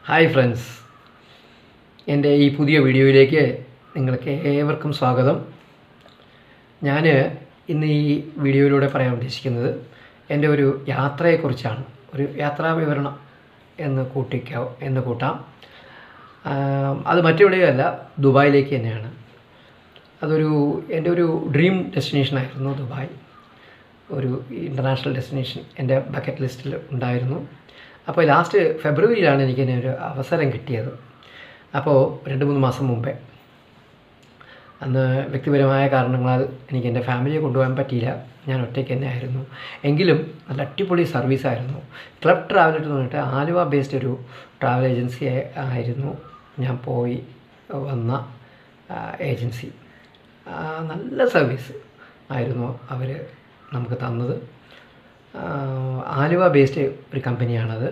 Hi friends, എൻ്റെ ഈ പുതിയ വീഡിയോയിലേക്ക് നിങ്ങൾക്ക് ഏവർക്കും സ്വാഗതം. ഞാൻ ഇന്ന് ഈ വീഡിയോയിലൂടെ പറയാൻ ഉദ്ദേശിക്കുന്നത് എൻ്റെ ഒരു യാത്രയെക്കുറിച്ചാണ്. ഒരു യാത്രാ വിവരണം എന്ന് കൂട്ടാം. അത് മറ്റെവിടെയല്ല, ദുബായിലേക്ക് തന്നെയാണ്. എൻ്റെ ഒരു ഡ്രീം ഡെസ്റ്റിനേഷനായിരുന്നു ദുബായ്. ഒരു ഇൻ്റർനാഷണൽ ഡെസ്റ്റിനേഷൻ എൻ്റെ ബക്കറ്റ് ലിസ്റ്റിൽ ഉണ്ടായിരുന്നു. അപ്പോൾ ലാസ്റ്റ് ഫെബ്രുവരിയിലാണ് എനിക്കിതിന് ഒരു അവസരം കിട്ടിയത്. അപ്പോൾ 2-3 മാസം മുമ്പേ, അന്ന് വ്യക്തിപരമായ കാരണങ്ങളാൽ എനിക്ക് എൻ്റെ ഫാമിലിയെ കൊണ്ടുപോകാൻ പറ്റിയില്ല. ഞാൻ ഒറ്റയ്ക്ക് തന്നെ ആയിരുന്നു. എങ്കിലും നല്ല അടിപൊളി സർവീസായിരുന്നു. ക്ലബ് ട്രാവലർ എന്ന് പറഞ്ഞിട്ട് ആലുവ ബേസ്ഡ് ഒരു ട്രാവൽ ഏജൻസി ആയിരുന്നു ഞാൻ പോയി വന്ന ഏജൻസി. നല്ല സർവീസ് ആയിരുന്നു അവർ നമുക്ക് തന്നത്. ആലുവ ബേസ്ഡ് ഒരു കമ്പനിയാണത്.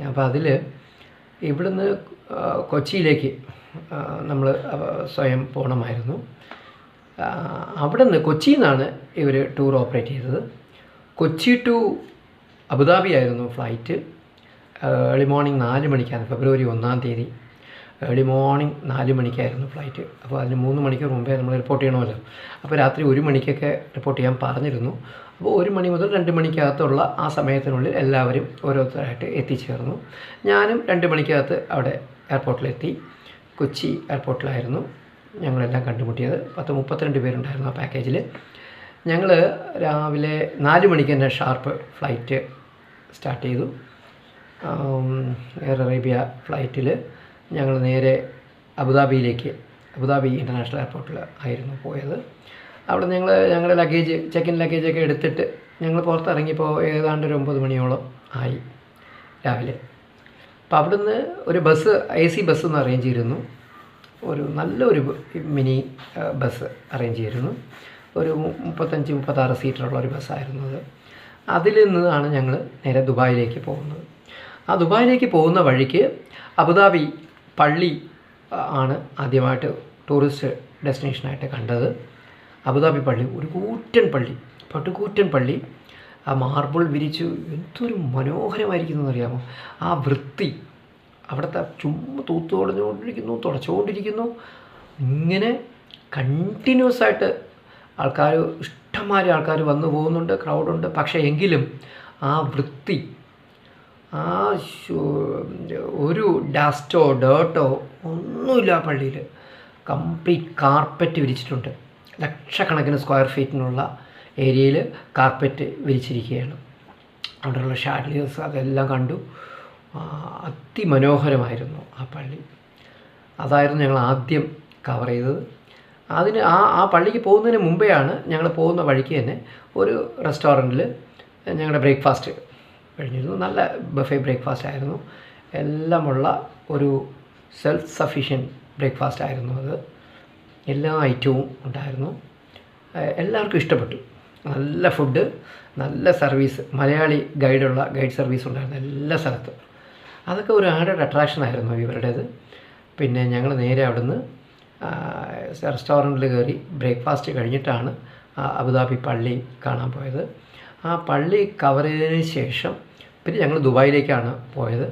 അപ്പോൾ അതിൽ ഇവിടുന്ന് കൊച്ചിയിലേക്ക് നമ്മൾ സ്വയം പോകണമായിരുന്നു. കൊച്ചിയിൽ നിന്നാണ് ഇവർ ടൂർ ഓപ്പറേറ്റ് ചെയ്തത്. കൊച്ചി ടു അബുദാബി ആയിരുന്നു ഫ്ലൈറ്റ്. ഏർലി മോർണിംഗ് 4 മണിക്കാണ്, ഫെബ്രുവരി 1-ാം തീയതി ഏർലി മോർണിംഗ് 4 മണിക്കായിരുന്നു ഫ്ലൈറ്റ്. അപ്പോൾ അതിന് 3 മണിക്കൂർ മുമ്പേ നമ്മൾ റിപ്പോർട്ട് ചെയ്യണമല്ലോ. അപ്പോൾ രാത്രി 1 മണിക്കൊക്കെ റിപ്പോർട്ട് ചെയ്യാൻ പറഞ്ഞിരുന്നു. അപ്പോൾ 1 മണി മുതൽ 2 മണിക്കകത്തുള്ള ആ സമയത്തിനുള്ളിൽ എല്ലാവരും ഓരോരുത്തരായിട്ട് എത്തിച്ചേർന്നു. ഞാനും 2 മണിക്കകത്ത് അവിടെ എയർപോർട്ടിലെത്തി. കൊച്ചി എയർപോർട്ടിലായിരുന്നു ഞങ്ങളെല്ലാം കണ്ടുമുട്ടിയത്. 32 പേരുണ്ടായിരുന്നു ആ പാക്കേജിൽ. ഞങ്ങൾ രാവിലെ 4 മണിക്ക് തന്നെ ഷാർപ്പ് ഫ്ലൈറ്റ് സ്റ്റാർട്ട് ചെയ്തു. എയർ അറേബ്യ ഫ്ലൈറ്റിൽ ഞങ്ങൾ നേരെ അബുദാബി ഇൻ്റർനാഷണൽ എയർപോർട്ടിൽ ആയിരുന്നു പോയത്. അവിടെ ഞങ്ങളുടെ ചെക്ക് ഇൻ ലഗേജൊക്കെ എടുത്തിട്ട് ഞങ്ങൾ പുറത്തിറങ്ങിയപ്പോൾ ഏതാണ്ട് ഒരു 9 മണിയോളം ആയി രാവിലെ. അപ്പോൾ അവിടുന്ന് ഒരു ബസ്, AC ബസ് ഒന്ന് അറേഞ്ച് ചെയ്തിരുന്നു. നല്ലൊരു മിനി ബസ് അറേഞ്ച് ചെയ്തിരുന്നു. ഒരു 35-36 സീറ്ററുള്ള ഒരു ബസ്സായിരുന്നു അത്. അതിൽ നിന്നാണ് ഞങ്ങൾ നേരെ ദുബായിലേക്ക് പോകുന്നത്. ആ ദുബായിലേക്ക് പോകുന്ന വഴിക്ക് അബുദാബി പള്ളി ആണ് ആദ്യമായിട്ട് ടൂറിസ്റ്റ് ഡെസ്റ്റിനേഷനായിട്ട് കണ്ടത്. അബുദാബി പള്ളി ഒരു പട്ടുകൂറ്റൻ പള്ളി. ആ മാർബിൾ വിരിച്ചു എന്തൊരു മനോഹരമായിരിക്കുന്നു അറിയാമോ. ആ വൃത്തി, അവിടുത്തെ ചുമ്മാ തുടച്ചുകൊണ്ടിരിക്കുന്നു. ഇങ്ങനെ കണ്ടിന്യൂസ് ആയിട്ട് ഇഷ്ടംമാതിരി ആൾക്കാർ വന്നു പോകുന്നുണ്ട്, ക്രൗഡുണ്ട്. പക്ഷേ എങ്കിലും ആ വൃത്തി, ഒരു ഡസ്റ്റോ ഡേർട്ടോ ഒന്നുമില്ല. ആ പള്ളിയിൽ കംപ്ലീറ്റ് കാർപ്പറ്റ് വിരിച്ചിട്ടുണ്ട്. ലക്ഷക്കണക്കിന് സ്ക്വയർ ഫീറ്റിനുള്ള ഏരിയയിൽ കാർപ്പറ്റ് വിരിച്ചിരിക്കുകയാണ്. അവിടെയുള്ള ഷാഡ്ലിയേഴ്സ് അതെല്ലാം കണ്ടു. അതിമനോഹരമായിരുന്നു ആ പള്ളി. അതായിരുന്നു ഞങ്ങൾ ആദ്യം കവർ ചെയ്തത്. ആ പള്ളിക്ക് പോകുന്നതിന് മുമ്പെയാണ് ഞങ്ങൾ പോകുന്ന വഴിക്ക് തന്നെ ഒരു റെസ്റ്റോറൻറ്റിൽ ഞങ്ങളുടെ ബ്രേക്ക്ഫാസ്റ്റ് കഴിഞ്ഞിരുന്നു. നല്ല ബഫേ ബ്രേക്ക്ഫാസ്റ്റ് ആയിരുന്നു. എല്ലാമുള്ള ഒരു സെൽഫ് സഫീഷ്യൻറ്റ് ബ്രേക്ക്ഫാസ്റ്റ് ആയിരുന്നു അത്. എല്ലാ ഐറ്റവും ഉണ്ടായിരുന്നു. എല്ലാവർക്കും ഇഷ്ടപ്പെട്ടു. നല്ല ഫുഡ്, നല്ല സർവീസ്, മലയാളി ഗൈഡ് സർവീസ് ഉണ്ടായിരുന്നു എല്ലാ സ്ഥലത്തും. അതൊക്കെ ഒരു ആഡഡ് അട്രാക്ഷൻ ആയിരുന്നു ഇവരുടേത്. പിന്നെ ഞങ്ങൾ നേരെ അവിടുന്ന് റെസ്റ്റോറൻറ്റിൽ കയറി ബ്രേക്ക്ഫാസ്റ്റ് കഴിഞ്ഞിട്ടാണ് അബുദാബി പള്ളി കാണാൻ പോയത്. ആ പള്ളി കവർ ചെയ്തതിന് ശേഷം പിന്നെ ഞങ്ങൾ ദുബായിലേക്കാണ് പോയത്.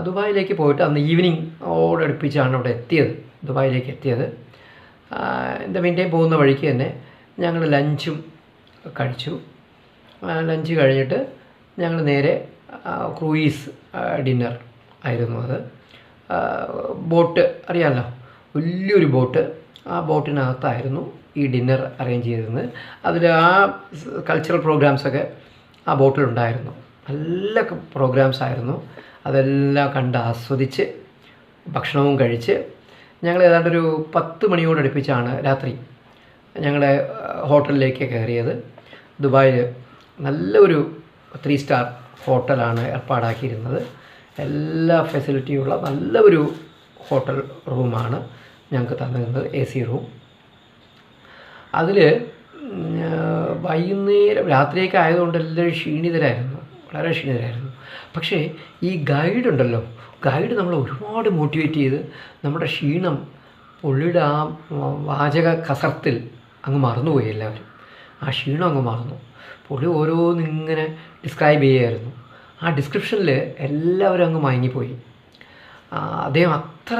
ദുബായിലേക്ക് പോയിട്ട് അന്ന് ഈവനിങ്ങോടടുപ്പിച്ചാണ് ദുബായിലേക്ക് എത്തിയത്. എൻ്റെ മീൻ പോകുന്ന വഴിക്ക് തന്നെ ഞങ്ങൾ ലഞ്ചും കഴിച്ചു. ലഞ്ച് കഴിഞ്ഞിട്ട് ഞങ്ങൾ നേരെ ക്രൂയിസ് ഡിന്നർ ആയിരുന്നു അത്. ബോട്ട് അറിയാമല്ലോ, വലിയൊരു ബോട്ട്. ആ ബോട്ടിനകത്തായിരുന്നു ഈ ഡിന്നർ അറേഞ്ച് ചെയ്തിരുന്നത്. അതിൽ ആ കൾച്ചറൽ പ്രോഗ്രാംസൊക്കെ ആ ബോട്ടിലുണ്ടായിരുന്നു. നല്ല പ്രോഗ്രാംസ് ആയിരുന്നു. അതെല്ലാം കണ്ട് ആസ്വദിച്ച് ഭക്ഷണവും കഴിച്ച് ഞങ്ങൾ ഏതാണ്ടൊരു 10 മണിയോടടുപ്പിച്ചാണ് രാത്രി ഞങ്ങളുടെ ഹോട്ടലിലേക്ക് കയറിയത്. ദുബായിൽ നല്ലൊരു 3 സ്റ്റാർ ഹോട്ടലാണ് ഏർപ്പാടാക്കിയിരുന്നത്. എല്ലാ ഫെസിലിറ്റിയുള്ള നല്ലൊരു ഹോട്ടൽ റൂമാണ് ഞങ്ങൾക്ക് തന്നിരുന്നത്, AC റൂം. അതിൽ വൈകുന്നേരം രാത്രിയൊക്കെ ആയതുകൊണ്ട് എല്ലാവരും വളരെ ക്ഷീണിതരായിരുന്നു. പക്ഷേ ഈ ഗൈഡ് നമ്മളെ ഒരുപാട് മോട്ടിവേറ്റ് ചെയ്ത് നമ്മുടെ ക്ഷീണം, പുള്ളിയുടെ ആ വാചക കസർത്തിൽ അങ്ങ് മറന്നുപോയി. എല്ലാവരും ആ ക്ഷീണം അങ്ങ് മറന്നു. പുള്ളി ഓരോന്നിങ്ങനെ ഡിസ്ക്രൈബ് ചെയ്യുമായിരുന്നു. ആ ഡിസ്ക്രിപ്ഷനിൽ എല്ലാവരും അങ്ങ് മയങ്ങിപ്പോയി. അദ്ദേഹം അത്ര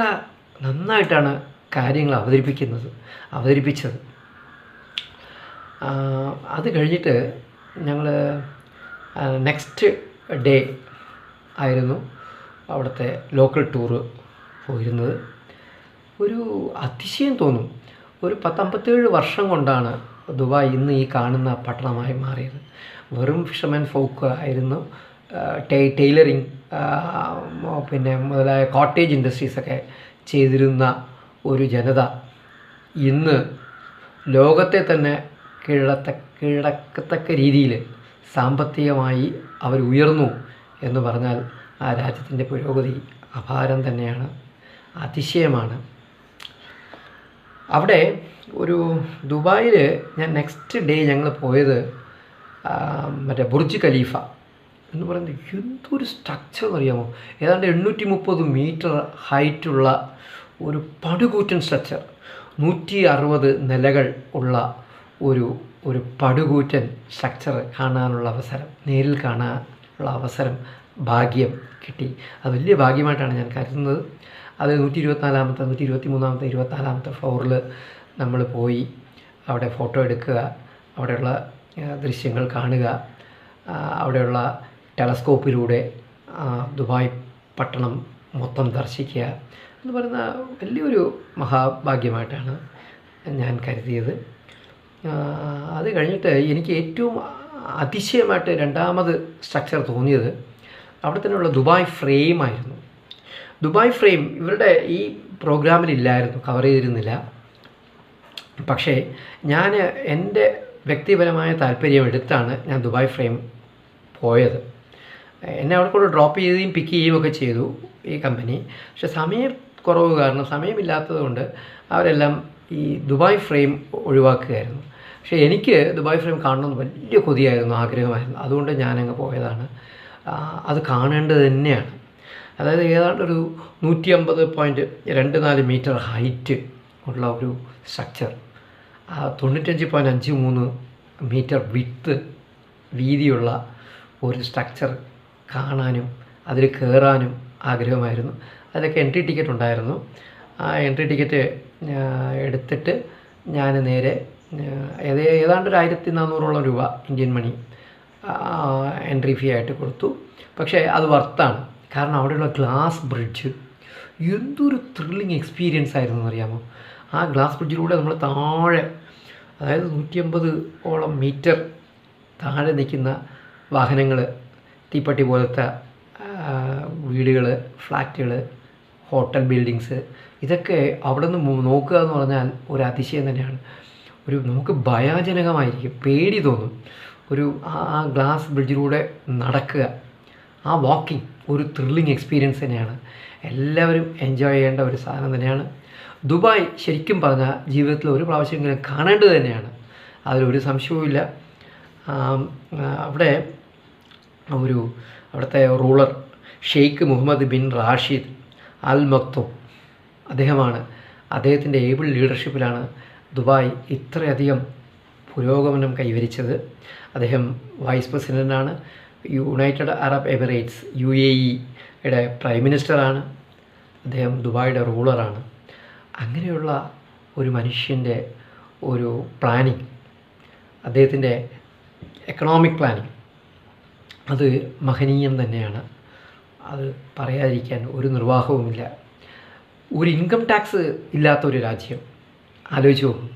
നന്നായിട്ടാണ് കാര്യങ്ങൾ അവതരിപ്പിച്ചത്. അത് കഴിഞ്ഞിട്ട് ഞങ്ങൾ നെക്സ്റ്റ് ഡേ ആയിരുന്നു അവിടുത്തെ ലോക്കൽ ടൂറ് പോയിരുന്നത്. ഒരു അതിശയം തോന്നും. ഒരു 57 വർഷം കൊണ്ടാണ് ദുബായ് ഇന്ന് ഈ കാണുന്ന പട്ടണമായി മാറിയത്. വെറും ഫിഷർമാൻ ഫോക്ക് ആയിരുന്നു. ടൈലറിങ് പിന്നെ മുതലായ കോട്ടേജ് ഇൻഡസ്ട്രീസൊക്കെ ചെയ്തിരുന്ന ഒരു ജനത ഇന്ന് ലോകത്തെ തന്നെ കീഴടക്കത്തക്ക രീതിയിൽ സാമ്പത്തികമായി അവർ ഉയർന്നു എന്ന് പറഞ്ഞാൽ ആ രാജ്യത്തിൻ്റെ പുരോഗതി അപാരം തന്നെയാണ്, അതിശയമാണ്. അവിടെ ഒരു ദുബായിൽ ഞാൻ നെക്സ്റ്റ് ഡേ ഞങ്ങൾ പോയത് മറ്റേ ബുർജ് ഖലീഫ എന്ന് പറയുന്നത് എന്തൊരു സ്ട്രക്ചർ എന്നറിയാമോ? ഏതാണ്ട് 830 മീറ്റർ ഹൈറ്റുള്ള ഒരു പടുകൂറ്റൻ സ്ട്രക്ചർ, 160 നിലകൾ ഉള്ള ഒരു പടുകൂറ്റൻ സ്ട്രക്ചർ കാണാനുള്ള അവസരം, നേരിൽ കാണാനുള്ള അവസരം ഭാഗ്യം കിട്ടി. അത് വലിയ ഭാഗ്യമായിട്ടാണ് ഞാൻ കരുതുന്നത്. അത് 124-ാമത്തെ 123-ാമത്തെ 24-ാമത്തെ ഫ്ലോറിൽ നമ്മൾ പോയി അവിടെ ഫോട്ടോ എടുക്കുക, അവിടെയുള്ള ദൃശ്യങ്ങൾ കാണുക, അവിടെയുള്ള ടെലസ്കോപ്പിലൂടെ ദുബായ് പട്ടണം മൊത്തം ദർശിക്കുക എന്ന് പറയുന്ന വലിയൊരു മഹാഭാഗ്യമായിട്ടാണ് ഞാൻ കരുതിയത്. അത് കഴിഞ്ഞിട്ട് എനിക്ക് ഏറ്റവും അതിശയമായിട്ട് രണ്ടാമത് സ്ട്രക്ചർ തോന്നിയത് അവിടെ തന്നെയുള്ള ദുബായ് ഫ്രെയിമായിരുന്നു. ദുബായ് ഫ്രെയിം ഇവരുടെ ഈ പ്രോഗ്രാമിലില്ലായിരുന്നു, കവർ ചെയ്തിരുന്നില്ല. പക്ഷേ ഞാൻ എൻ്റെ വ്യക്തിപരമായ താല്പര്യം എടുത്താണ് ഞാൻ ദുബായ് ഫ്രെയിം പോയത്. എന്നെ അവിടെ കൂടെ ഡ്രോപ്പ് ചെയ്യുകയും പിക്ക് ചെയ്യുകയും ഒക്കെ ചെയ്തു ഈ കമ്പനി. പക്ഷേ സമയക്കുറവ് കാരണം, സമയമില്ലാത്തത് കൊണ്ട് അവരെല്ലാം ഈ ദുബായ് ഫ്രെയിം ഒഴിവാക്കുകയായിരുന്നു. പക്ഷേ എനിക്ക് ദുബായ് ഫ്രെയിം കാണണമെന്ന് വലിയ കൊതിയായിരുന്നു, ആഗ്രഹമായിരുന്നു. അതുകൊണ്ട് ഞാനങ്ങ് പോയതാണ്. അത് കാണേണ്ടത് തന്നെയാണ്. അതായത് ഏതാണ്ടൊരു 150.24 മീറ്റർ ഹൈറ്റ് ഉള്ള ഒരു സ്ട്രക്ചർ, 95.53 മീറ്റർ വിഡ്ത്ത് വീതിയുള്ള ഒരു സ്ട്രക്ചർ കാണാനും അതിൽ കയറാനും ആഗ്രഹമായിരുന്നു. അതിലൊക്കെ എൻട്രി ടിക്കറ്റ് ഉണ്ടായിരുന്നു. ആ എൻട്രി ടിക്കറ്റ് എടുത്തിട്ട് ഞാൻ നേരെ ഏതാണ്ട് 1400 രൂപ ഇന്ത്യൻ മണി എൻട്രി ഫീ ആയിട്ട് കൊടുത്തു. പക്ഷേ അത് വർത്താണ്. കാരണം അവിടെയുള്ള ഗ്ലാസ് ബ്രിഡ്ജ് എന്തൊരു ത്രില്ലിങ് എക്സ്പീരിയൻസ് ആയിരുന്നു എന്നറിയാമോ? ആ ഗ്ലാസ് ബ്രിഡ്ജിലൂടെ നമ്മൾ താഴെ, അതായത് 150 മീറ്റർ താഴെ നിൽക്കുന്ന വാഹനങ്ങൾ, തീപ്പട്ടി പോലത്തെ വീടുകൾ, ഫ്ലാറ്റുകൾ, ഹോട്ടൽ ബിൽഡിങ്സ്, ഇതൊക്കെ അവിടെ നിന്ന് നോക്കുക എന്ന് പറഞ്ഞാൽ ഒരു അതിശയം തന്നെയാണ്. നമുക്ക് ഭയാനകമായിരിക്കും, പേടി തോന്നും. ആ ഗ്ലാസ് ബ്രിഡ്ജിലൂടെ നടക്കുക, ആ വാക്കിംഗ് ഒരു ത്രില്ലിങ് എക്സ്പീരിയൻസ് തന്നെയാണ്. എല്ലാവരും എൻജോയ് ചെയ്യേണ്ട ഒരു സാധനം തന്നെയാണ്. ദുബായ് ശരിക്കും പറഞ്ഞാൽ ജീവിതത്തിൽ ഒരു പ്രാവശ്യമെങ്കിലും കാണേണ്ടത് തന്നെയാണ്, അതിലൊരു സംശയവുമില്ല. അവിടുത്തെ ruler Sheikh Mohammed bin Rashid Al Maktoum, അദ്ദേഹത്തിൻ്റെ ഏബിൾ ലീഡർഷിപ്പിലാണ് ദുബായ് ഇത്രയധികം പുരോഗമനം കൈവരിച്ചത്. അദ്ദേഹം വൈസ് പ്രസിഡൻ്റാണ്. യുണൈറ്റഡ് അറബ് എമിറേറ്റ്സ് UAE-യുടെ പ്രൈം മിനിസ്റ്ററാണ്. അദ്ദേഹം ദുബായിയുടെ റൂളറാണ്. അങ്ങനെയുള്ള ഒരു മനുഷ്യൻ്റെ ഒരു പ്ലാനിങ്, അദ്ദേഹത്തിൻ്റെ എക്കണോമിക് പ്ലാനിങ്, അത് മഹനീയം തന്നെയാണ്. അത് പറയാതിരിക്കാൻ ഒരു നിർവാഹവുമില്ല. ഒരു ഇൻകം ടാക്സ് ഇല്ലാത്തൊരു രാജ്യം ആലോചിച്ച് നോക്കും.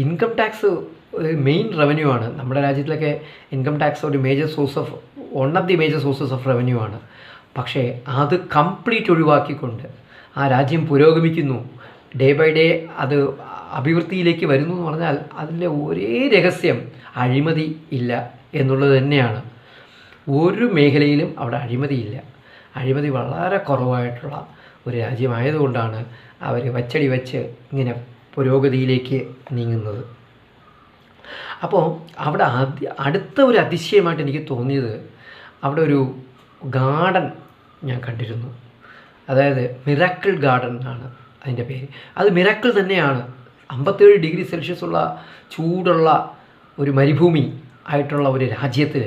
ഇൻകം ടാക്സ് മെയിൻ റവന്യൂ ആണ്. നമ്മുടെ രാജ്യത്തിലൊക്കെ ഇൻകം ടാക്സ് ഒരു one of the major sources of revenue ആണ്. പക്ഷേ അത് കംപ്ലീറ്റ് ഒഴിവാക്കിക്കൊണ്ട് ആ രാജ്യം പുരോഗമിക്കുന്നു, ഡേ ബൈ ഡേ അത് അഭിവൃദ്ധിയിലേക്ക് വരുന്നു എന്ന് പറഞ്ഞാൽ അതിൻ്റെ ഒരേ രഹസ്യം അഴിമതി ഇല്ല എന്നുള്ളത് തന്നെയാണ്. ഒരു മേഖലയിലും അവിടെ അഴിമതിയില്ല. അഴിമതി വളരെ കുറവായിട്ടുള്ള ഒരു രാജ്യമായതുകൊണ്ടാണ് അവർ വച്ചടി വച്ച് ഇങ്ങനെ പുരോഗതിയിലേക്ക് നീങ്ങുന്നത്. അപ്പോൾ അവിടെ അടുത്ത ഒരു അതിശയമായിട്ട് എനിക്ക് തോന്നിയത്, അവിടെ ഒരു ഗാർഡൻ ഞാൻ കണ്ടിരുന്നു. അതായത് മിറാക്കിൾ ഗാർഡൻ എന്നാണ് അതിൻ്റെ പേര്. അത് മിറാക്കിൾ തന്നെയാണ്. 57 ഡിഗ്രി സെൽഷ്യസ് ഉള്ള ചൂടുള്ള ഒരു മരുഭൂമി ആയിട്ടുള്ള ഒരു രാജ്യത്തിൽ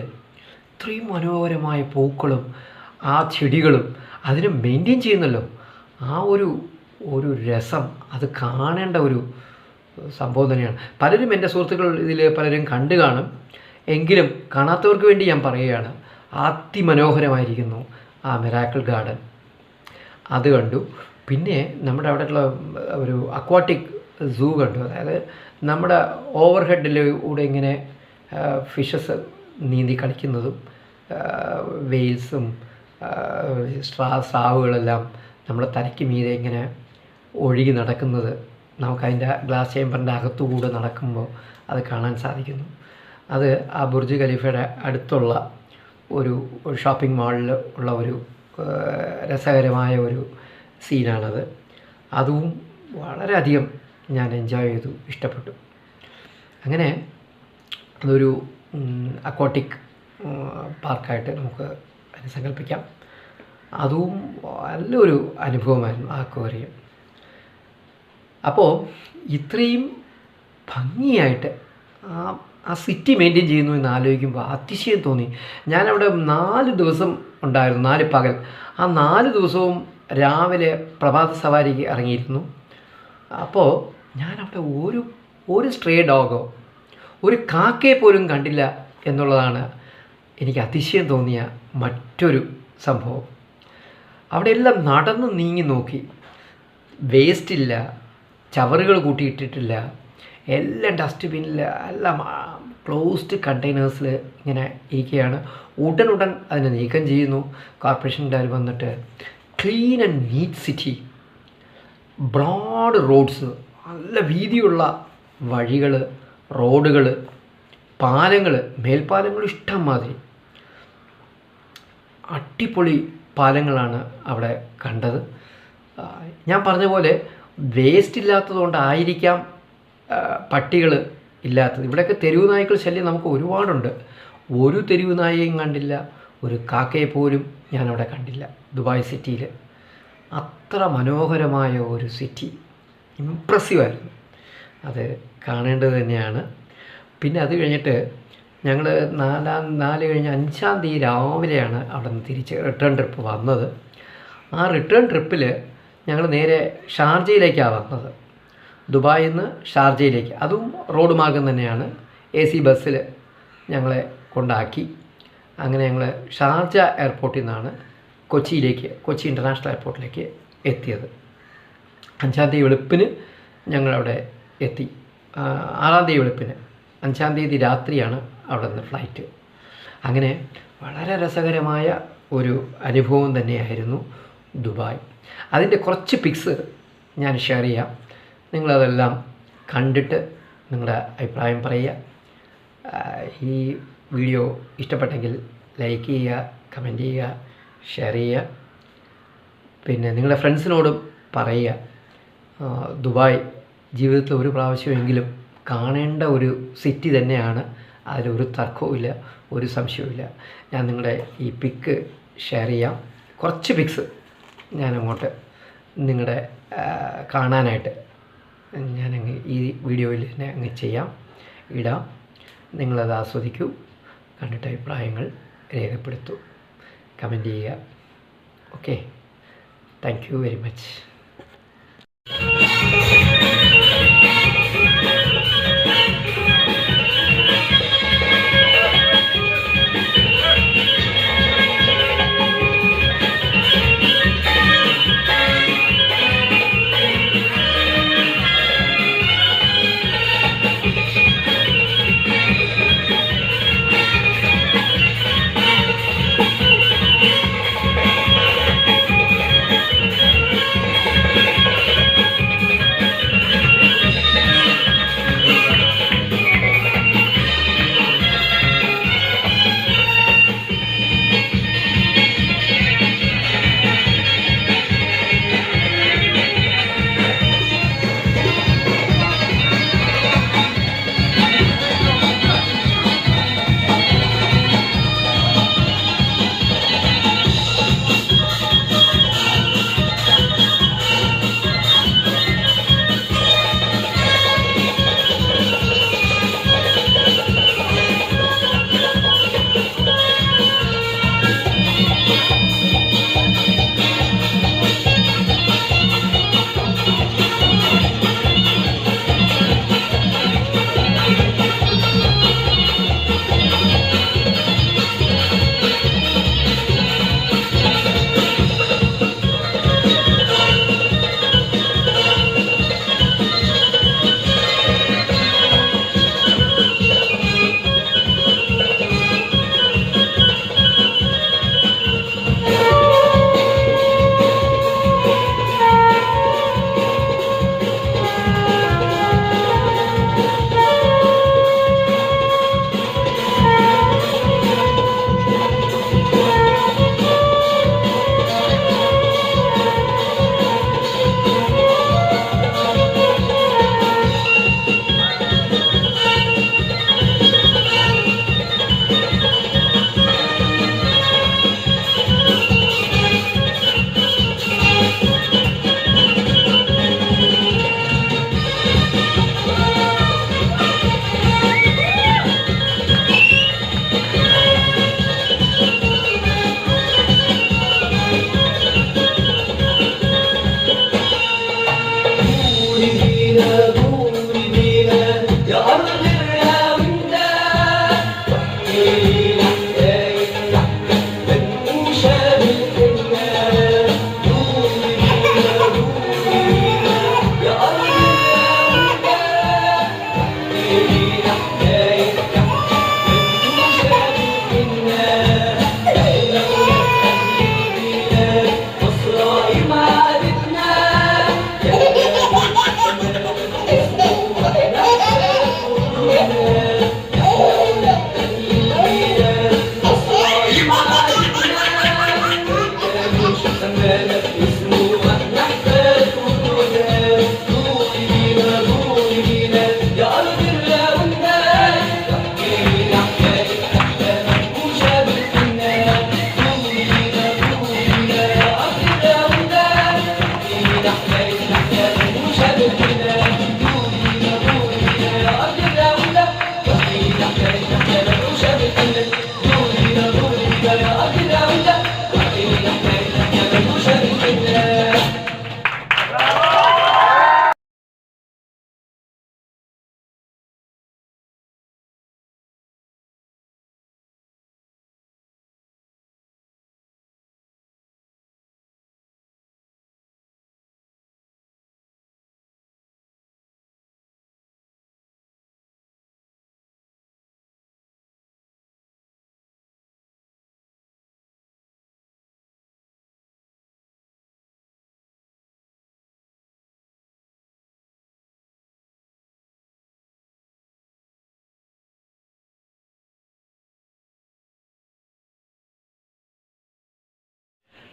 അത്രയും മനോഹരമായ പൂക്കളും ആ ചെടികളും അതിനെ മെയിൻറ്റെയിൻ ചെയ്യുന്നല്ലോ. ആ ഒരു രസം അത് കാണേണ്ട ഒരു സംഭവം തന്നെയാണ്. പലരും എൻ്റെ സുഹൃത്തുക്കൾ ഇതിൽ പലരും കണ്ടു കാണും. എങ്കിലും കാണാത്തവർക്ക് വേണ്ടി ഞാൻ പറയുകയാണ്, അതിമനോഹരമായിരിക്കുന്നു ആ മിറാക്കിൾ ഗാർഡൻ. അത് കണ്ടു. പിന്നെ നമ്മുടെ അവിടെയുള്ള ഒരു അക്വാട്ടിക് സൂ കണ്ടു. അതായത് നമ്മുടെ ഓവർ ഹെഡിലൂടെ ഇങ്ങനെ ഫിഷസ് നീന്തി കളിക്കുന്നതും വെയിൽസും സ്രാവുകളെല്ലാം നമ്മുടെ തലയ്ക്ക് മീതെ ഇങ്ങനെ ഒഴുകി നടക്കുന്നത് നമുക്കതിൻ്റെ ഗ്ലാസ് ചേമ്പറിൻ്റെ അകത്തുകൂടെ നടക്കുമ്പോൾ അത് കാണാൻ സാധിക്കുന്നു. അത് ആ ബുർജ് ഖലീഫയുടെ അടുത്തുള്ള ഒരു ഷോപ്പിംഗ് മാളിൽ ഉള്ള ഒരു രസകരമായ ഒരു സീനാണത്. അതും വളരെയധികം ഞാൻ എൻജോയ് ചെയ്തു, ഇഷ്ടപ്പെട്ടു. അങ്ങനെ അതൊരു അക്വാട്ടിക് പാർക്കായിട്ട് നമുക്ക് അതിനെ സങ്കല്പിക്കാം. അതും നല്ലൊരു അനുഭവമായിരുന്നു ആ അക്വേറിയം. അപ്പോൾ ഇത്രയും ഭംഗിയായിട്ട് ആ സിറ്റി മെയിൻറ്റെയിൻ ചെയ്യുന്നു എന്ന് ആലോചിക്കുമ്പോൾ അതിശയം തോന്നി. ഞാനവിടെ 4 ദിവസം ഉണ്ടായിരുന്നു, 4 പകൽ. ആ 4 ദിവസവും രാവിലെ പ്രഭാത സവാരിക്ക് ഇറങ്ങിയിരുന്നു. അപ്പോൾ ഞാനവിടെ ഒരു സ്ട്രേ ഡോഗോ ഒരു കാക്കയെ പോലും കണ്ടില്ല എന്നുള്ളതാണ് എനിക്ക് അതിശയം തോന്നിയ മറ്റൊരു സംഭവം. അവിടെ എല്ലാം നടന്ന് നീങ്ങി നോക്കി. വേസ്റ്റില്ല, ചവറുകൾ കൂട്ടിയിട്ടിട്ടില്ല, എല്ലാം ഡസ്റ്റ്ബിന്നിൽ എല്ലാം ക്ലോസ്ഡ് കണ്ടെയ്നേഴ്സിൽ ഇങ്ങനെ ഇരിക്കുകയാണ്. ഉടൻ അതിനെ നീക്കം ചെയ്യുന്നു. കോർപ്പറേഷൻ്റെ അവർ വന്നിട്ട് clean and neat city, broad roads, നല്ല വീതിയുള്ള വഴികൾ, റോഡുകൾ, പാലങ്ങൾ, മേൽപ്പാലങ്ങൾ ഇഷ്ടം മാതിരി അടിപൊളി പാലങ്ങളാണ് അവിടെ കണ്ടത്. ഞാൻ പറഞ്ഞ പോലെ വേസ്റ്റ് ഇല്ലാത്തതുകൊണ്ടായിരിക്കാം പട്ടികൾ ഇല്ലാത്തത്. ഇവിടെയൊക്കെ തെരുവ് നായ്ക്കൾ ശല്യം നമുക്ക് ഒരുപാടുണ്ട്. ഒരു തെരുവ് നായയും കണ്ടില്ല, ഒരു കാക്കയെ പോലും ഞാനവിടെ കണ്ടില്ല ദുബായ് സിറ്റിയിൽ. അത്ര മനോഹരമായ ഒരു സിറ്റി, ഇമ്പ്രസീവായിരുന്നു. അത് കാണേണ്ടത് തന്നെയാണ്. പിന്നെ അത് കഴിഞ്ഞിട്ട് ഞങ്ങൾ 4 കഴിഞ്ഞ് 5-ാം തീയതി രാവിലെയാണ് അവിടെ നിന്ന് തിരിച്ച് റിട്ടേൺ ട്രിപ്പ് വന്നത്. ആ റിട്ടേൺ ട്രിപ്പിൽ ഞങ്ങൾ നേരെ ഷാർജയിലേക്കാണ് വന്നത്. ദുബായിൽ നിന്ന് ഷാർജയിലേക്ക്, അതും റോഡ് മാർഗം തന്നെയാണ്. AC ബസ്സിൽ ഞങ്ങളെ കൊണ്ടാക്കി. അങ്ങനെ ഞങ്ങൾ ഷാർജ എയർപോർട്ടിൽ നിന്നാണ് കൊച്ചി ഇൻ്റർനാഷണൽ എയർപോർട്ടിലേക്ക് എത്തിയത്. 5-ാം തീയതി വെളുപ്പിന് ഞങ്ങളവിടെ എത്തി. 6-ാം തീയതി വെളുപ്പിന്, 5-ാം തീയതി രാത്രിയാണ് അവിടെ നിന്ന് ഫ്ലൈറ്റ്. അങ്ങനെ വളരെ രസകരമായ ഒരു അനുഭവം തന്നെയായിരുന്നു ദുബായ്. അതിൻ്റെ കുറച്ച് പിക്സ് ഞാൻ ഷെയർ ചെയ്യാം. നിങ്ങളതെല്ലാം കണ്ടിട്ട് നിങ്ങളുടെ അഭിപ്രായം പറയുക. ഈ വീഡിയോ ഇഷ്ടപ്പെട്ടെങ്കിൽ ലൈക്ക് ചെയ്യുക, കമൻറ്റ് ചെയ്യുക, ഷെയർ ചെയ്യുക. പിന്നെ നിങ്ങളുടെ ഫ്രണ്ട്സിനോടും പറയുക. ദുബായ് ജീവിതത്തിൽ ഒരു പ്രാവശ്യമെങ്കിലും കാണേണ്ട ഒരു സിറ്റി തന്നെയാണ്. അതിലൊരു തർക്കവുമില്ല, ഒരു സംശയവുമില്ല. ഞാൻ നിങ്ങളുടെ ഈ പിക്ക് ഷെയർ ചെയ്യാം. കുറച്ച് പിക്സ് ഞാനങ്ങോട്ട് നിങ്ങളുടെ കാണാനായിട്ട് ഞാനങ്ങ് ഈ വീഡിയോയിൽ തന്നെ അങ്ങ് ഇടാം. നിങ്ങളത് ആസ്വദിക്കൂ, കണ്ടിട്ട് അഭിപ്രായങ്ങൾ രേഖപ്പെടുത്തൂ, കമൻറ്റ് ചെയ്യുക. Okay, thank you very much.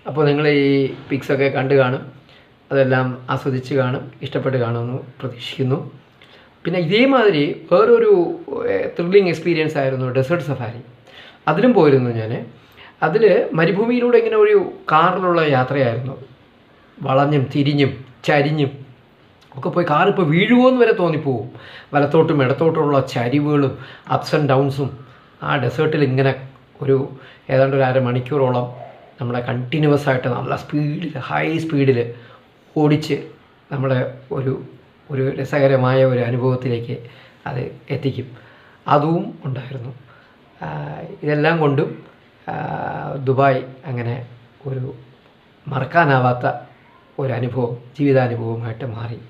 അപ്പോൾ നിങ്ങൾ ഈ പിക്സൊക്കെ കണ്ടു കാണും, അതെല്ലാം ആസ്വദിച്ച് കാണും, ഇഷ്ടപ്പെട്ട് കാണുമെന്ന് പ്രതീക്ഷിക്കുന്നു. പിന്നെ ഇതേമാതിരി വേറൊരു ത്രില്ലിങ് എക്സ്പീരിയൻസ് ആയിരുന്നു ഡെസേർട്ട് സഫാരി. അതിലും പോയിരുന്നു ഞാൻ. അതിൽ മരുഭൂമിയിലൂടെ ഇങ്ങനെ ഒരു കാറിലുള്ള യാത്രയായിരുന്നു. വളഞ്ഞും തിരിഞ്ഞും ചരിഞ്ഞും ഒക്കെ പോയി കാറിപ്പോൾ വീഴുമോ എന്ന് വരെ തോന്നിപ്പോവും. വലത്തോട്ടും ഇടത്തോട്ടുമുള്ള ചരിവുകളും അപ്സ് ആൻഡ് ഡൗൺസും ആ ഡെസേർട്ടിൽ ഇങ്ങനെ ഏതാണ്ട് ഒരു അരമണിക്കൂറോളം നമ്മളെ കണ്ടിന്യൂസ് ആയിട്ട് നല്ല സ്പീഡിൽ ഹൈ സ്പീഡിൽ ഓടിച്ച് നമ്മളെ ഒരു രസകരമായ ഒരു അനുഭവത്തിലേക്ക് അത് എത്തിക്കും. അതും ഉണ്ടായിരുന്നു. ഇതെല്ലാം കൊണ്ടും ദുബായ് അങ്ങനെ ഒരു മറക്കാനാവാത്ത ഒരനുഭവം, ജീവിതാനുഭവമായിട്ട് മാറി.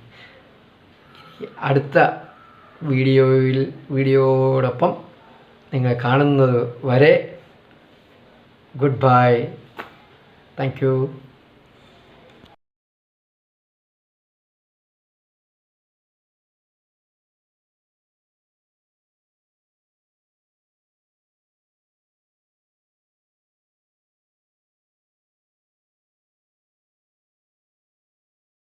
അടുത്ത വീഡിയോയോടൊപ്പം നിങ്ങൾ കാണുന്നത് വരെ ഗുഡ് ബൈ. Thank you.